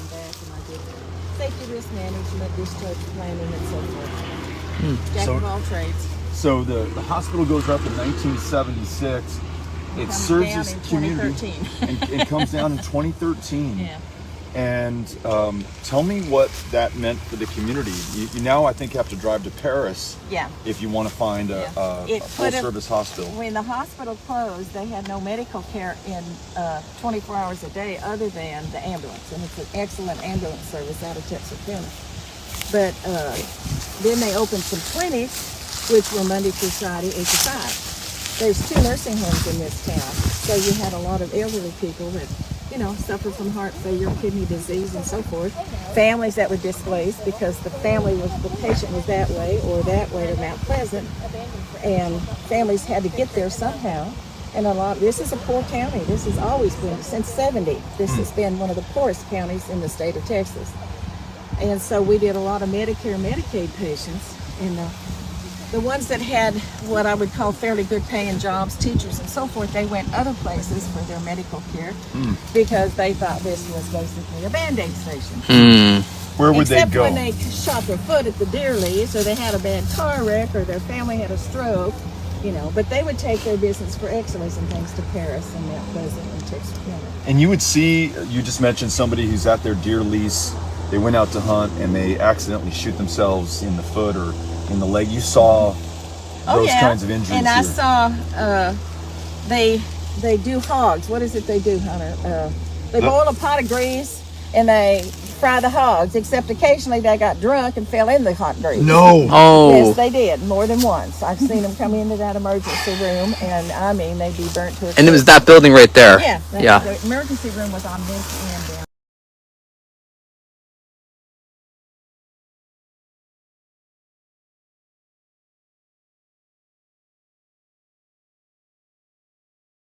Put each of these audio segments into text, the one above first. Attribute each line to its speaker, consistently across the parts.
Speaker 1: come back, and I did safety risk management, discharge planning, and so forth. Jack of all trades.
Speaker 2: So the hospital goes up in 1976. It
Speaker 1: Comes
Speaker 2: serves
Speaker 1: down
Speaker 2: this
Speaker 1: in
Speaker 2: community
Speaker 1: 2013.
Speaker 2: and comes down in 2013.
Speaker 1: Yeah.
Speaker 2: And tell me what that meant for the community. You now, I think, have to drive to Paris
Speaker 1: Yeah.
Speaker 2: if you want to find a full-service hospital.
Speaker 1: When the hospital closed, they had no medical care in 24 hours a day other than the ambulance, and it's an excellent ambulance service out of Texarkana. But then they opened some clinics, which were Monday through Friday, 8 to 5. There's 2 nursing homes in this town, so you had a lot of elderly people that suffer from heart failure, kidney disease, and so forth. Families that were displaced because the patient was that way or that way to Mount Pleasant, and families had to get there somehow. And this is a poor county. This has always been, since 70, this has been one of the poorest counties in the state of Texas. And so we did a lot of Medicare, Medicaid patients, and the ones that had what I would call fairly good paying jobs, teachers and so forth, they went other places for their medical care because they thought this was basically a Band-Aid station.
Speaker 2: Where would they go?
Speaker 1: Except when they shot their foot at the deer leaves, or they had a bad car wreck, or their family had a stroke, but they would take their business for x-rays and things to Paris and Mount Pleasant and Texarkana.
Speaker 2: And you would see, you just mentioned somebody who's at their deer lease, they went out to hunt and they accidentally shoot themselves in the foot or in the leg. You saw those kinds of injuries.
Speaker 1: And I saw they do hogs. What is it they do, Hunter? They boil a pot of grease and they fry the hogs, except occasionally they got drunk and fell in the hot grease.
Speaker 2: No.
Speaker 3: Oh.
Speaker 1: Yes, they did, more than once. I've seen them come into that emergency room, and I mean, they'd be burnt to a
Speaker 3: And it was that building right there.
Speaker 1: Yeah.
Speaker 3: Yeah.
Speaker 1: The emergency room was on this end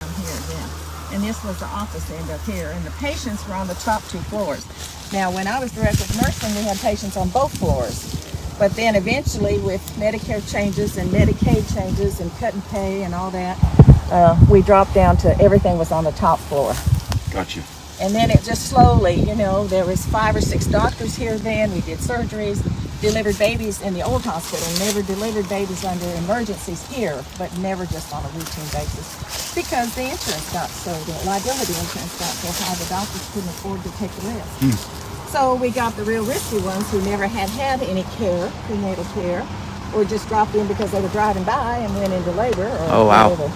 Speaker 1: down here, yeah. And this was the office end up here, and the patients were on the top 2 floors. Now, when I was director of nursing, we had patients on both floors. But then eventually, with Medicare changes and Medicaid changes and cut and pay and all that, we dropped down to everything was on the top floor.
Speaker 2: Got you.
Speaker 1: And then it just slowly, there was 5 or 6 doctors here then. We did surgeries, delivered babies in the old hospital, never delivered babies under emergencies here, but never just on a routine basis. Because the insurance the liability insurance got so high, the doctors couldn't afford to take the risk. So we got the real risky ones who never had any care, prenatal care, or just dropped in because they were driving by and went into labor. Or
Speaker 3: Oh, wow.
Speaker 1: whatever.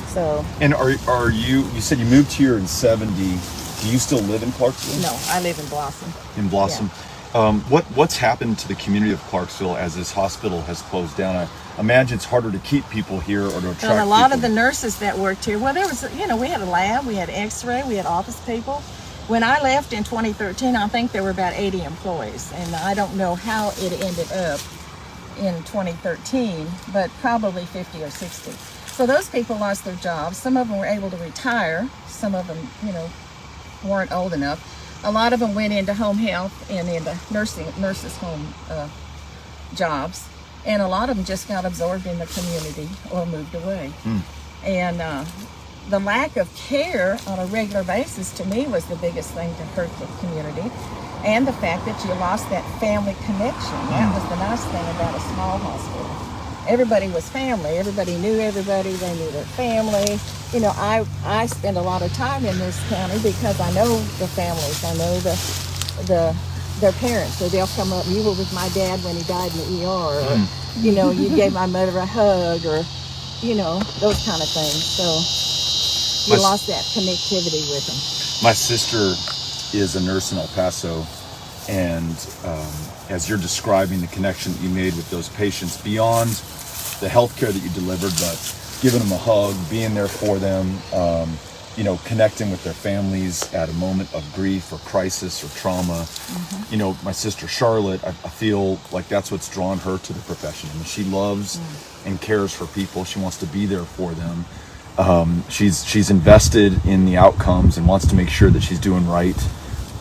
Speaker 1: So.
Speaker 2: And are you said you moved here in 70. Do you still live in Clarksville?
Speaker 1: No, I live in Blossom.
Speaker 2: In Blossom.
Speaker 1: Yeah.
Speaker 2: What's happened to the community of Clarksville as this hospital has closed down? I imagine it's harder to keep people here or to attract
Speaker 1: And a lot of the
Speaker 2: people.
Speaker 1: nurses that worked here, well, there was, we had a lab, we had x-ray, we had office people. When I left in 2013, I think there were about 80 employees, and I don't know how it ended up in 2013, but probably 50 or 60. So those people lost their jobs. Some of them were able to retire. Some of them, weren't old enough. A lot of them went into home health and into nurses' home jobs. And a lot of them just got absorbed in the community or moved away. And the lack of care on a regular basis, to me, was the biggest thing to hurt the community. And the fact that you lost that family connection. That was the nice thing about a small hospital. Everybody was family. Everybody knew everybody. They knew their family. I spend a lot of time in this county because I know the families. I know their parents. So they'll come up. You were with my dad when he died in the ER. Or, you gave my mother a hug, or, those kind of things. So you lost that connectivity with them.
Speaker 2: My sister is a nurse in El Paso, and as you're describing the connection that you made with those patients, beyond the health care that you delivered, but giving them a hug, being there for them, connecting with their families at a moment of grief or crisis or trauma. My sister Charlotte, I feel like that's what's drawn her to the profession. I mean, she loves and cares for people. She wants to be there for them. She's invested in the outcomes and wants to make sure that she's doing right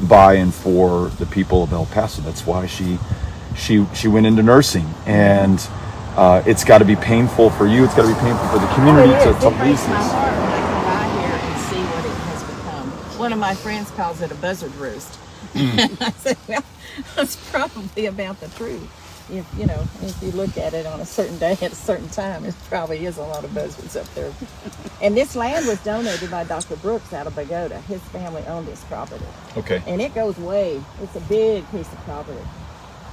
Speaker 2: by and for the people of El Paso. That's why she went into nursing, and it's got to be painful for you. It's got to be painful for the community to
Speaker 1: It
Speaker 2: lose
Speaker 1: breaks my
Speaker 2: this.
Speaker 1: heart when I come by here and see what it has become. One of my friends calls it a buzzard roost. I said, well, that's probably about the truth. If you look at it on a certain day at a certain time, it probably is a lot of buzzards up there. And this land was donated by Dr. Brooks out of Bogota. His family owned this property.
Speaker 2: Okay.
Speaker 1: And it goes way, it's a big piece of property.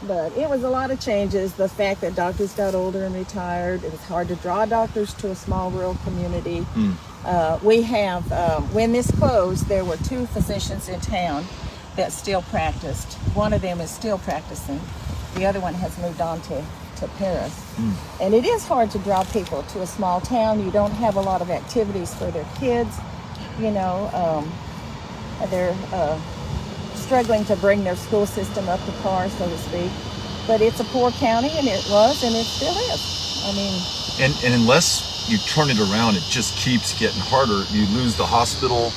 Speaker 1: But it was a lot of changes. The fact that doctors got older and retired, it was hard to draw doctors to a small rural community. We have, when this closed, there were 2 physicians in town that still practiced. One of them is still practicing. The other one has moved on to Paris. And it is hard to draw people to a small town. You don't have a lot of activities for their kids. They're struggling to bring their school system up to par, so to speak. But it's a poor county, and it was, and it still is. I mean,
Speaker 2: And unless you turn it around, it just keeps getting harder. You lose the hospital.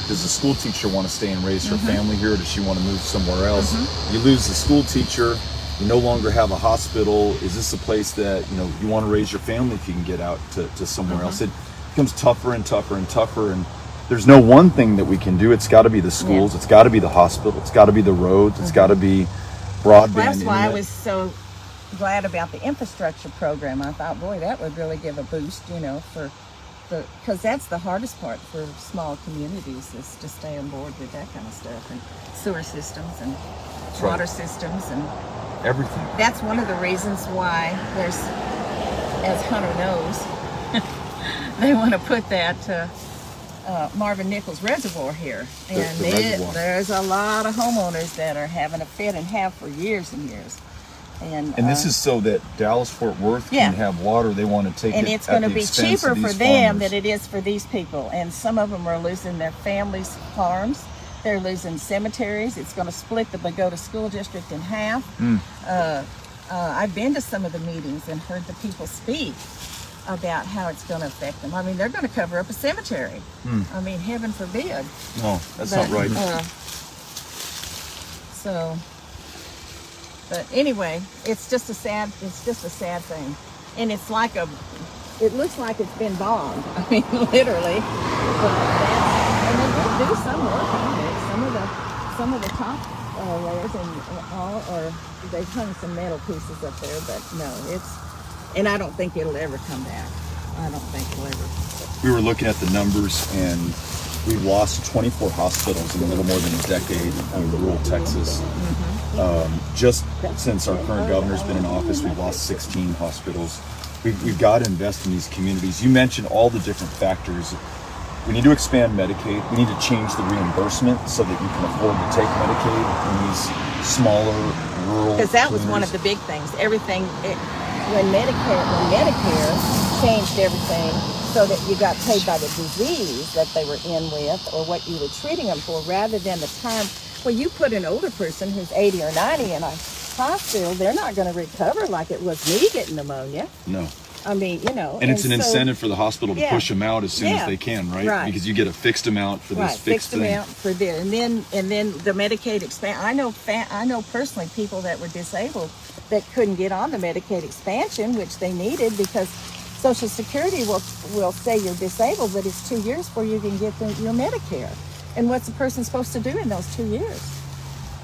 Speaker 2: Does the school teacher want to stay and raise her family here, or does she want to move somewhere else? You lose the school teacher. You no longer have a hospital. Is this a place that you want to raise your family if you can get out to somewhere else? It becomes tougher and tougher and tougher, and there's no one thing that we can do. It's got to be the schools. It's got to be the hospital. It's got to be the roads. It's got to be broadband.
Speaker 1: Well, that's why I
Speaker 2: internet.
Speaker 1: was so glad about the infrastructure program. I thought, boy, that would really give a boost, because that's the hardest part for small communities, is to stay on board with that kind of stuff, and sewer systems and water systems and
Speaker 2: everything.
Speaker 1: That's one of the reasons why there's, as Hunter knows, they want to put that Marvin Nichols Reservoir here. And
Speaker 2: The reservoir.
Speaker 1: there's a lot of homeowners that are having a fit and have for years and years. And
Speaker 2: this is so that Dallas-Fort Worth can have water. They want to take
Speaker 1: and
Speaker 2: it
Speaker 1: it's
Speaker 2: at
Speaker 1: going to
Speaker 2: the
Speaker 1: be
Speaker 2: expense
Speaker 1: cheaper
Speaker 2: of
Speaker 1: for
Speaker 2: these
Speaker 1: them
Speaker 2: farmers.
Speaker 1: than it is for these people. And some of them are losing their families' farms. They're losing cemeteries. It's going to split the Bogota School District in half. I've been to some of the meetings and heard the people speak about how it's going to affect them. I mean, they're going to cover up a cemetery. I mean, heaven forbid.
Speaker 2: No, that's not right.
Speaker 1: But anyway, it's just a sad thing. And it looks like it's been bombed. I mean, literally. And they did do some work on it. Some of the top layers and all, or they've hung some metal pieces up there, but no, and I don't think it'll ever come back. I don't think it'll ever.
Speaker 2: We were looking at the numbers, and we've lost 24 hospitals in a little more than a decade in rural Texas. Just since our current governor's been in office, we've lost 16 hospitals. We've got to invest in these communities. You mentioned all the different factors. We need to expand Medicaid. We need to change the reimbursement so that you can afford to take Medicaid in these smaller rural
Speaker 1: Because that was one of
Speaker 2: communities.
Speaker 1: the big things. When Medicare changed everything so that you got paid by the disease that they were in with or what you were treating them for, rather than the time. Well, you put an older person who's 80 or 90 in a hospital, they're not going to recover like it was me getting pneumonia.
Speaker 2: No.
Speaker 1: I mean,
Speaker 2: And it's an incentive for the hospital to
Speaker 1: Yeah.
Speaker 2: push them out as soon as
Speaker 1: Yeah.
Speaker 2: they can, right?
Speaker 1: Right.
Speaker 2: Because you get a fixed amount for this fixed thing.
Speaker 1: amount for this, and then the Medicaid expand. I know personally people that were disabled that couldn't get on the Medicaid expansion, which they needed because Social Security will say you're disabled, but it's 2 years before you can get your Medicare. And what's a person supposed to do in those 2 years?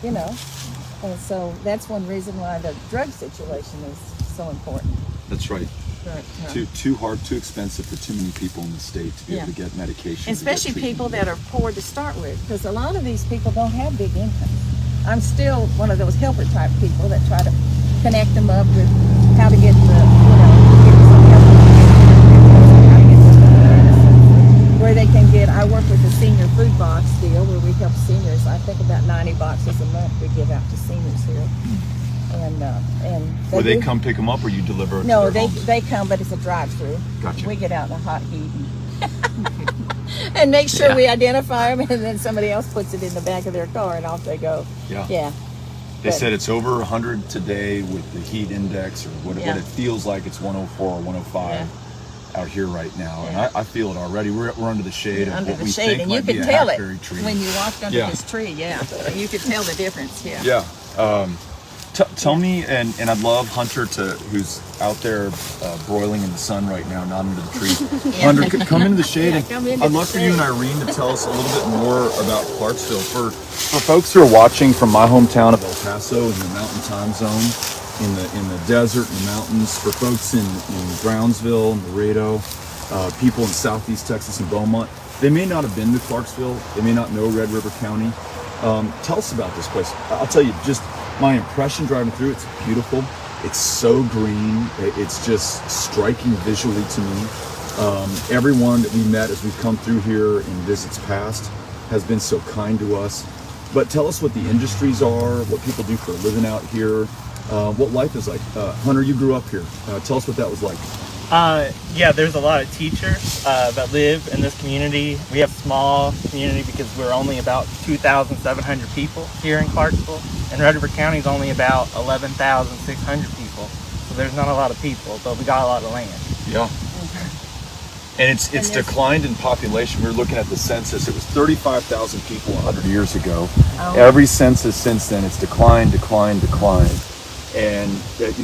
Speaker 1: And so that's one reason why the drug situation is so important.
Speaker 2: That's right.
Speaker 1: But,
Speaker 2: Too hard, too expensive for too many people in the state to be able to get medication.
Speaker 1: especially people that are poor to start with, because a lot of these people don't have big incomes. I'm still one of those helper type people that try to connect them up with how to get where they can get. I work with the senior food box deal where we help seniors. I think about 90 boxes a month we give out to seniors here. And
Speaker 2: Where they come pick them up, or you deliver it
Speaker 1: No,
Speaker 2: to their homes?
Speaker 1: they come, but it's a drive-through.
Speaker 2: Gotcha.
Speaker 1: We get out in the hot heat and make sure we identify them, and then somebody else puts it in the back of their car, and off they go.
Speaker 2: Yeah. They said it's over 100 today with the heat index, or what it feels like. It's 104 or 105 out here right now, and I feel it already. We're under the shade of
Speaker 1: Under
Speaker 2: what
Speaker 1: the
Speaker 2: we
Speaker 1: shade,
Speaker 2: think
Speaker 1: and you
Speaker 2: might be
Speaker 1: can
Speaker 2: a
Speaker 1: tell it
Speaker 2: hackberry tree.
Speaker 1: when you walked under this tree. Yeah, you could tell the difference. Yeah.
Speaker 2: Yeah. Tell me, and I'd love Hunter who's out there broiling in the sun right now, not under the tree. Hunter, come into the shade.
Speaker 1: Yeah, come into
Speaker 2: I'd
Speaker 1: the
Speaker 2: love for you
Speaker 1: shade.
Speaker 2: and Irene to tell us a little bit more about Clarksville. For folks who are watching from my hometown of El Paso in the Mountain Time Zone, in the desert and the mountains, for folks in Brownsville and Laredo, people in Southeast Texas and Beaumont, they may not have been to Clarksville. They may not know Red River County. Tell us about this place. I'll tell you, just my impression driving through, it's beautiful. It's so green. It's just striking visually to me. Everyone that we met as we've come through here in visits past has been so kind to us. But tell us what the industries are, what people do for a living out here, what life is like. Hunter, you grew up here. Tell us what that was like.
Speaker 3: Yeah, there's a lot of teachers that live in this community. We have a small community because we're only about 2,700 people here in Clarksville, and Red River County is only about 11,600 people. So there's not a lot of people, but we got a lot of land.
Speaker 2: Yeah. And it's declined in population. We were looking at the census. It was 35,000 people 100 years ago.
Speaker 1: Oh.
Speaker 2: Every census since then, it's declined. And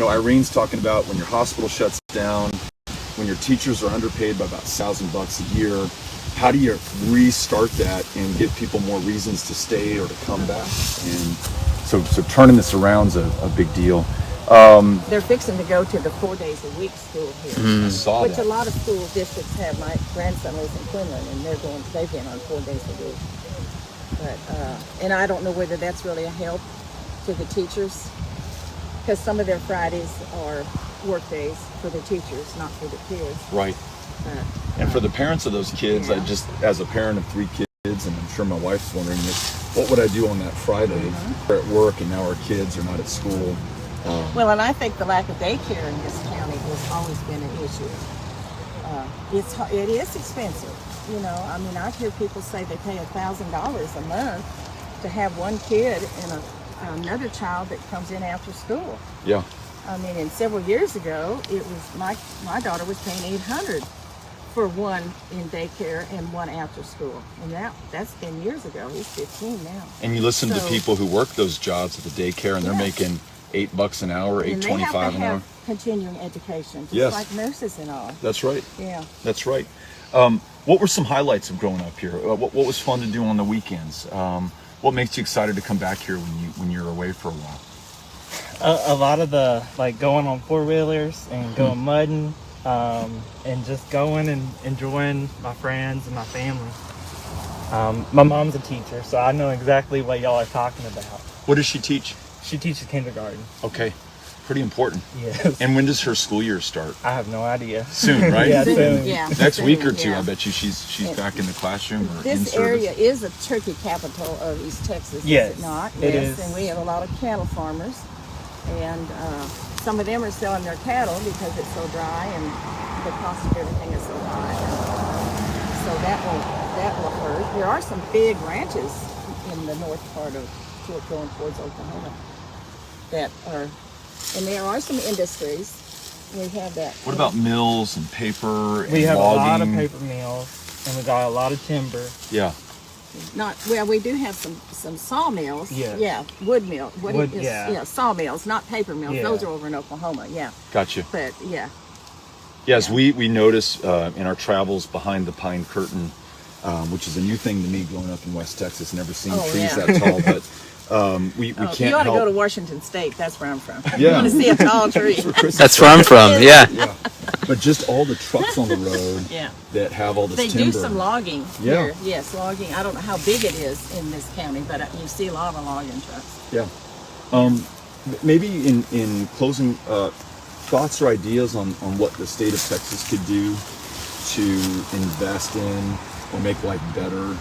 Speaker 2: Irene's talking about when your hospital shuts down, when your teachers are underpaid by about $1,000 a year, how do you restart that and give people more reasons to stay or to come back? And so turning this around is a big deal.
Speaker 1: They're fixing to go to the 4 days a week school here,
Speaker 2: I saw
Speaker 1: which
Speaker 2: that.
Speaker 1: a lot of school districts have. My grandson lives in Quinlan, and they've been on 4 days a week. But and I don't know whether that's really a help to the teachers, because some of their Fridays are work days for the teachers, not for the kids.
Speaker 2: Right.
Speaker 1: But,
Speaker 2: And for the parents of those kids,
Speaker 1: Yeah.
Speaker 2: I just, as a parent of 3 kids, and I'm sure my wife's wondering this, what would I do on that Friday? We're at work and now our kids are not at school.
Speaker 1: well, and I think the lack of daycare in this county has always been an issue. It is expensive. You know, I mean, I hear people say they pay $1,000 a month to have one kid and another child that comes in after school.
Speaker 2: Yeah.
Speaker 1: I mean, and several years ago, it was my daughter was paying $800 for one in daycare and one after school, and that's 10 years ago. He's 15 now.
Speaker 2: And you listen to
Speaker 1: So-
Speaker 2: people who work those jobs at the daycare and they're
Speaker 1: Yeah.
Speaker 2: making $8 an hour,
Speaker 1: And they have
Speaker 2: $8.25
Speaker 1: to
Speaker 2: an hour.
Speaker 1: have continuing education, just
Speaker 2: Yes.
Speaker 1: like nurses and all.
Speaker 2: That's right.
Speaker 1: Yeah.
Speaker 2: That's right. What were some highlights of growing up here? What was fun to do on the weekends? What makes you excited to come back here when you're away for a while?
Speaker 3: A lot of the, like, going on four-wheelers and going mudding, and just going and enjoying my friends and my family. My mom's a teacher, so I know exactly what y'all are talking about.
Speaker 2: What does she teach?
Speaker 3: She teaches kindergarten.
Speaker 2: Okay. Pretty important.
Speaker 3: Yes.
Speaker 2: And when does her school year start?
Speaker 3: I have no idea.
Speaker 2: Soon, right?
Speaker 3: Yeah,
Speaker 1: Soon,
Speaker 3: soon.
Speaker 1: yeah.
Speaker 2: Next
Speaker 1: Soon,
Speaker 2: week or two,
Speaker 1: yeah.
Speaker 2: I bet you she's
Speaker 1: Yeah.
Speaker 2: back in the classroom or in
Speaker 1: This
Speaker 2: service.
Speaker 1: area is a turkey capital of East Texas,
Speaker 3: Yes,
Speaker 1: is it not?
Speaker 3: it
Speaker 1: Yes,
Speaker 3: is.
Speaker 1: and we have a lot of cattle farmers, and some of them are selling their cattle because it's so dry and the cost of everything is so high. So that will hurt. There are some big ranches in the north part of going towards Oklahoma that are, and there are some industries. We have that.
Speaker 2: What about mills and paper and
Speaker 3: We have
Speaker 2: logging?
Speaker 3: a lot of paper mills, and we got a lot of timber.
Speaker 2: Yeah.
Speaker 1: Not well. We do have some sawmills.
Speaker 3: Yes.
Speaker 1: Yeah, wood mill.
Speaker 3: Wood, yeah.
Speaker 1: Yeah, sawmills, not paper mills.
Speaker 3: Yeah.
Speaker 1: Those are over in Oklahoma. Yeah,
Speaker 2: Gotcha.
Speaker 1: but yeah.
Speaker 2: Yes, we notice in our travels behind the pine curtain, which is a new thing to me growing up in West Texas, never seen
Speaker 1: Oh,
Speaker 2: trees
Speaker 1: yeah.
Speaker 2: that tall, but we
Speaker 1: Oh,
Speaker 2: can't
Speaker 1: you ought to
Speaker 2: help.
Speaker 1: go to Washington State. That's where I'm from.
Speaker 2: Yeah.
Speaker 1: You want to see a tall tree.
Speaker 4: That's where I'm from. Yeah.
Speaker 2: Yeah. But just all the trucks on the road
Speaker 1: Yeah.
Speaker 2: that have all this
Speaker 1: They
Speaker 2: timber.
Speaker 1: do some logging
Speaker 2: Yeah.
Speaker 1: here. Yes, logging. I don't know how big it is in this county, but you see a lot of logging trucks.
Speaker 2: Yeah. Maybe in closing, thoughts or ideas on what the state of Texas could do to invest in or make life better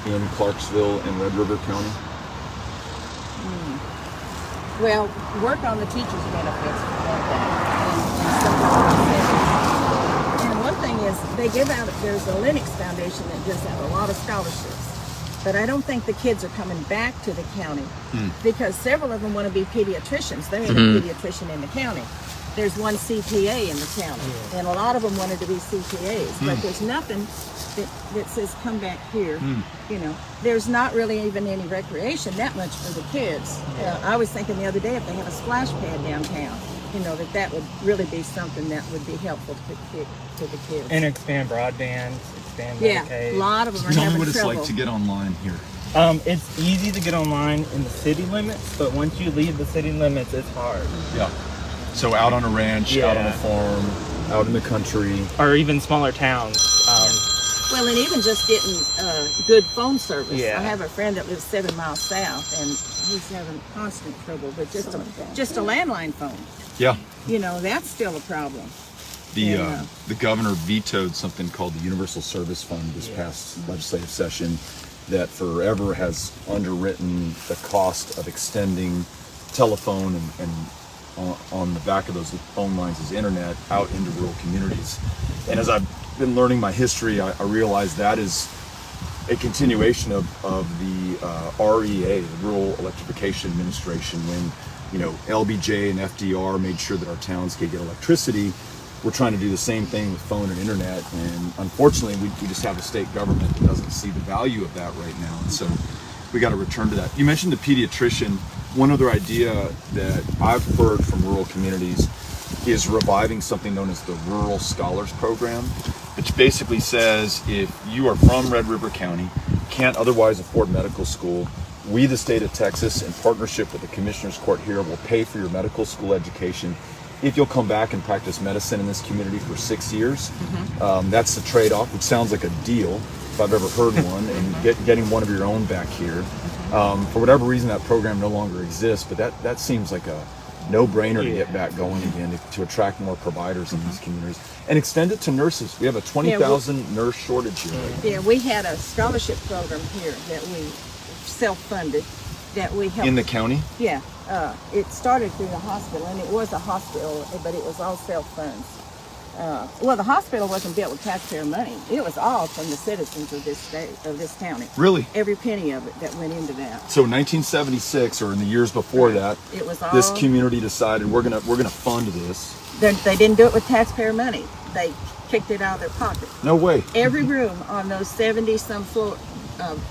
Speaker 2: in Clarksville and Red River County?
Speaker 1: Well, work on the teachers' benefits for one thing. And something. And one thing is, they give out, there's a Lennox Foundation that gives out a lot of scholarships. But I don't think the kids are coming back to the county because several of them want to be pediatricians. There ain't a pediatrician in the county. there's one CPA in the county, and a lot of them wanted to be CPAs, but there's nothing that says come back here. You know, there's not really even any recreation that much for the kids. I was thinking the other day if they have a splash pad downtown, you know, that would really be something that would be helpful to the kids.
Speaker 3: And expand broadband, expand
Speaker 1: Yeah,
Speaker 3: Medicaid.
Speaker 1: a lot of them are
Speaker 2: Tell me
Speaker 1: having
Speaker 2: what it's
Speaker 1: trouble.
Speaker 2: like to get online here.
Speaker 3: It's easy to get online in the city limits, but once you leave the city limits, it's hard.
Speaker 2: Yeah. So out on a ranch, out on a
Speaker 3: Yeah.
Speaker 2: farm, out in the country.
Speaker 3: Or even smaller towns.
Speaker 1: Well, and even just getting good phone service.
Speaker 3: Yeah.
Speaker 1: I have a friend that lives 7 miles south, and he's having constant trouble. But just a landline phone,
Speaker 2: Yeah.
Speaker 1: you know, that's still a problem.
Speaker 2: The governor vetoed something called the Universal Service Fund this past legislative session that forever has underwritten the cost of extending telephone and on the back of those phone lines is internet out into rural communities. And as I've been learning my history, I realize that is a continuation of the REA, the Rural Electrification Administration, when, you know, LBJ and FDR made sure that our towns could get electricity. We're trying to do the same thing with phone and internet, and unfortunately we just have a state government that doesn't see the value of that right now, and so we got to return to that. You mentioned the pediatrician. One other idea that I've heard from rural communities is reviving something known as the Rural Scholars Program, which basically says if you are from Red River County, can't otherwise afford medical school, we, the state of Texas, in partnership with the Commissioner's Court here, will pay for your medical school education if you'll come back and practice medicine in this community for 6 years. That's the trade-off, which sounds like a deal, if I've ever heard one, and getting one of your own back here. For whatever reason, that program no longer exists, but that seems like a no-brainer to get back going again, to attract more providers in these communities. And extend it to nurses. We have a 20,000 nurse shortage here.
Speaker 1: Yeah, we had a scholarship program here that we self-funded, that we helped.
Speaker 2: In the county?
Speaker 1: Yeah, it started through the hospital, and it was a hospital, but it was all self-funds. Well, the hospital wasn't built with taxpayer money. It was all from the citizens of this state, of this county.
Speaker 2: Really?
Speaker 1: Every penny of it that went into that.
Speaker 2: So 1976, or in the years before that,
Speaker 1: It was
Speaker 2: this
Speaker 1: all-
Speaker 2: community decided we're gonna fund this.
Speaker 1: They didn't do it with taxpayer money. They kicked it out of their pocket.
Speaker 2: No way.
Speaker 1: Every room on those 70-some floor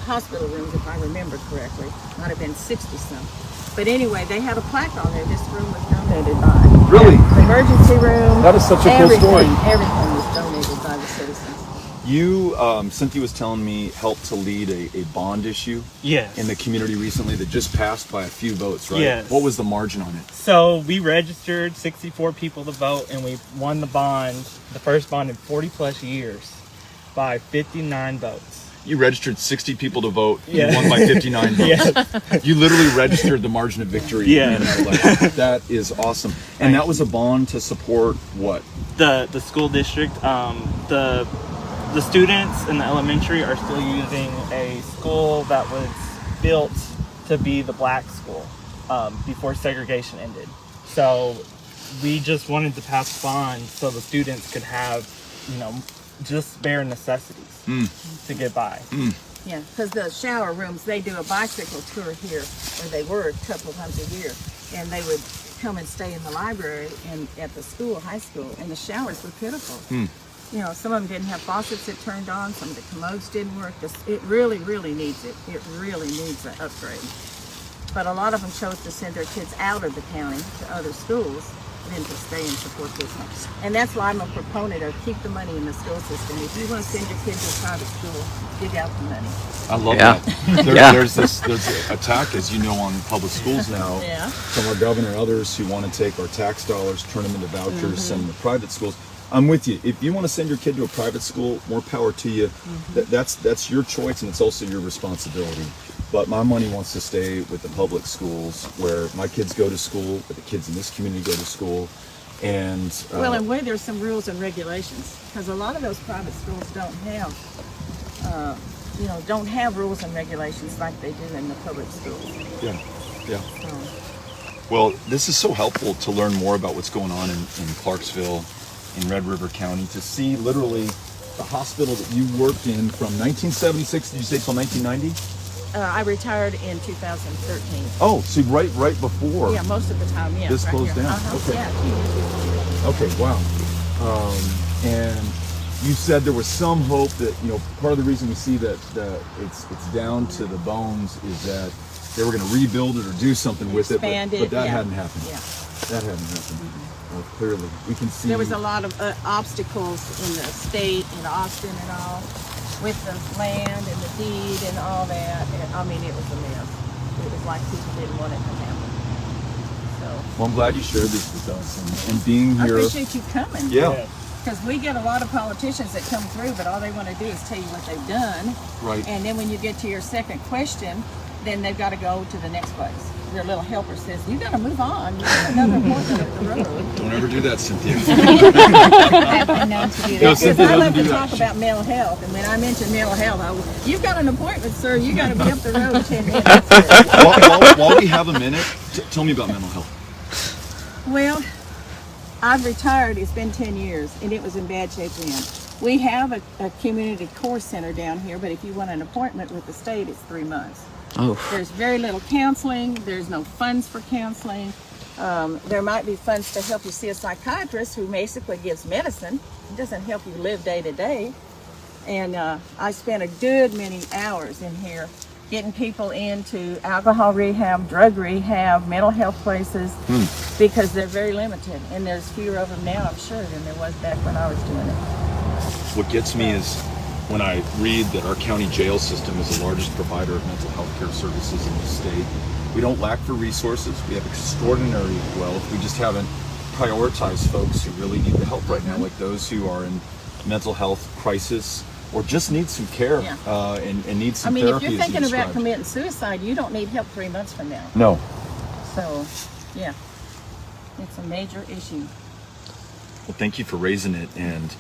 Speaker 1: hospital rooms, if I remember correctly, might have been 60-some. But anyway, they had a plaque on there. This room was donated by.
Speaker 2: Really?
Speaker 1: The emergency room.
Speaker 2: That is such a cool story.
Speaker 1: Everything was donated by the citizens.
Speaker 2: You, Cynthia was telling me, helped to lead a bond issue
Speaker 3: Yes.
Speaker 2: in the community recently that just passed by a few votes, right?
Speaker 3: Yes.
Speaker 2: What was the margin on it?
Speaker 3: So we registered 64 people to vote, and we won the bond, the first bond in 40 plus years, by 59 votes.
Speaker 2: You registered 60 people to vote.
Speaker 3: Yeah.
Speaker 2: You won by 59 votes.
Speaker 3: Yes.
Speaker 2: You literally registered the margin of victory
Speaker 3: Yeah.
Speaker 2: in an election. That is awesome. And that was a bond to support what?
Speaker 3: The school district, the students in the elementary are still using a school that was built to be the black school before segregation ended. So we just wanted to pass a bond so the students could have, you know, just bare necessities to get by.
Speaker 1: Yeah, because the shower rooms, they do a bicycle tour here, or they were a couple times a year, and they would come and stay in the library and at the school, high school, and the showers were pitiful. You know, some of them didn't have faucets that turned on, some of the commodes didn't work. It really, really needs it. It really needs an upgrade. But a lot of them chose to send their kids out of the county to other schools than to stay and support this one. And that's why I'm a proponent of keep the money in the school system. If you want to send your kids to a private school, dig out the money.
Speaker 2: I love
Speaker 4: Yeah.
Speaker 2: that. There's an attack, as you know, on public schools now
Speaker 1: Yeah.
Speaker 2: from our governor and others who want to take our tax dollars, turn them into vouchers, send them to private schools. I'm with you. If you want to send your kid to a private school, more power to you. That's your choice, and it's also your responsibility. But my money wants to stay with the public schools where my kids go to school, where the kids in this community go to school. And
Speaker 1: Well, and where there's some rules and regulations, because a lot of those private schools don't have, don't have rules and regulations like they do in the public schools.
Speaker 2: yeah.
Speaker 1: So,
Speaker 2: Well, this is so helpful to learn more about what's going on in Clarksville, in Red River County, to see literally the hospital that you worked in from 1976, did you say, till 1990?
Speaker 1: I retired in 2013.
Speaker 2: Oh, so right before.
Speaker 1: Yeah, most of the time, yeah.
Speaker 2: This
Speaker 1: right
Speaker 2: closed
Speaker 1: here.
Speaker 2: down. Okay.
Speaker 1: Yeah, 2 years before.
Speaker 2: Okay, wow. And you said there was some hope that, you know, part of the reason we see that it's down to the bones is that they were going to rebuild it or do something with it,
Speaker 1: Expand
Speaker 2: but
Speaker 1: it,
Speaker 2: that
Speaker 1: yeah.
Speaker 2: hadn't happened.
Speaker 1: Yeah.
Speaker 2: That hadn't happened. Well, clearly, we can see.
Speaker 1: There was a lot of obstacles in the state, in Austin and all, with the land and the deed and all that. And, I mean, it was a mess. It was like people didn't want it to happen. So
Speaker 2: Well, I'm glad you shared this with us and being
Speaker 1: I
Speaker 2: here.
Speaker 1: appreciate you coming.
Speaker 2: Yeah,
Speaker 1: Because we get a lot of politicians that come through, but all they want to do is tell you what they've done.
Speaker 2: right.
Speaker 1: And then when you get to your second question, then they've got to go to the next place. Your little helper says, you got to move on. You have another appointment up the road.
Speaker 2: Don't ever do that, Cynthia.
Speaker 1: I've been known to do that.
Speaker 2: No,
Speaker 1: Because
Speaker 2: Cynthia
Speaker 1: I love
Speaker 2: doesn't
Speaker 1: to
Speaker 2: do
Speaker 1: talk
Speaker 2: that.
Speaker 1: about mental health. And when I mention mental health, you've got an appointment, sir. You got to be up the road in 10 minutes.
Speaker 2: while we have a minute, tell me about mental health.
Speaker 1: Well, I've retired. It's been 10 years, and it was in bad shape then. We have a community core center down here, but if you want an appointment with the state, it's 3 months.
Speaker 4: Oh,
Speaker 1: There's very little counseling. There's no funds for counseling. There might be funds to help you see a psychiatrist who basically gives medicine. It doesn't help you live day to day. And I spent a good many hours in here getting people into alcohol rehab, drug rehab, mental health places, because they're very limited. And there's fewer of them now, I'm sure, than there was back when I was doing it.
Speaker 2: What gets me is when I read that our county jail system is the largest provider of mental health care services in the state. We don't lack for resources. We have extraordinary wealth. We just haven't prioritized folks who really need the help right now, like those who are in mental health crisis or just need some care
Speaker 1: Yeah.
Speaker 2: and need
Speaker 1: I
Speaker 2: some
Speaker 1: mean, if
Speaker 2: therapy.
Speaker 1: you're
Speaker 2: as you
Speaker 1: thinking about
Speaker 2: described.
Speaker 1: committing suicide, you don't need help 3 months from now.
Speaker 2: No.
Speaker 1: So, yeah, it's a major issue.
Speaker 2: Well, thank you for raising it. And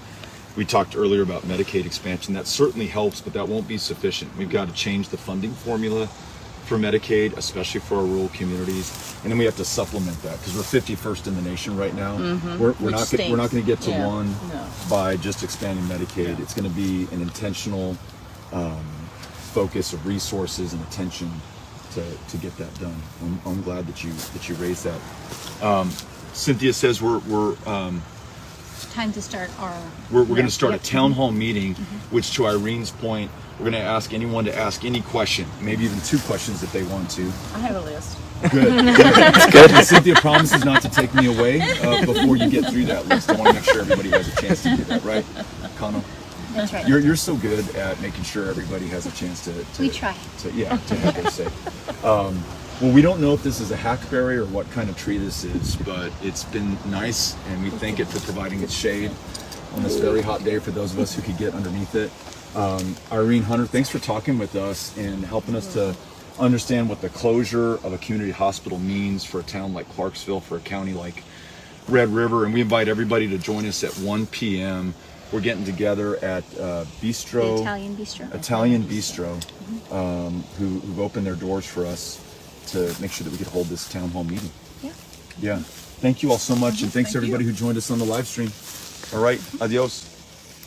Speaker 2: we talked earlier about Medicaid expansion. That certainly helps, but that won't be sufficient. We've got to change the funding formula for Medicaid, especially for our rural communities. And then we have to supplement that because we're 51st in the nation right now. We're not going to get to
Speaker 1: Yeah.
Speaker 2: one
Speaker 1: No.
Speaker 2: by just expanding Medicaid. It's going to be an intentional focus of resources and attention to get that done. I'm glad that you raised that. Cynthia says
Speaker 5: Time to start our.
Speaker 2: we're going to start
Speaker 5: Yep.
Speaker 2: a town hall meeting, which to Irene's point, we're going to ask anyone to ask any question, maybe even 2 questions if they want to.
Speaker 1: I have a list.
Speaker 2: Good. That's good. And Cynthia promises not to take me away before you get through that list. I want to make sure everybody has a chance to do that, right, Kano?
Speaker 5: That's right.
Speaker 2: You're so good at making sure everybody has a chance to
Speaker 5: We try.
Speaker 2: to have their say. Well, we don't know if this is a hackberry or what kind of tree this is, but it's been nice, and we thank it for providing its shade on this very hot day for those of us who could get underneath it. Irene, Hunter, thanks for talking with us and helping us to understand what the closure of a community hospital means for a town like Clarksville, for a county like Red River, and we invite everybody to join us at 1 p.m. We're getting together at Bistro.
Speaker 5: The Italian Bistro.
Speaker 2: Italian Bistro, who've opened their doors for us to make sure that we could hold this town hall meeting.
Speaker 5: Yeah.
Speaker 2: Yeah. Thank you all so much, and thanks
Speaker 1: Thank you.
Speaker 2: everybody who joined us on the live stream. All right, adios.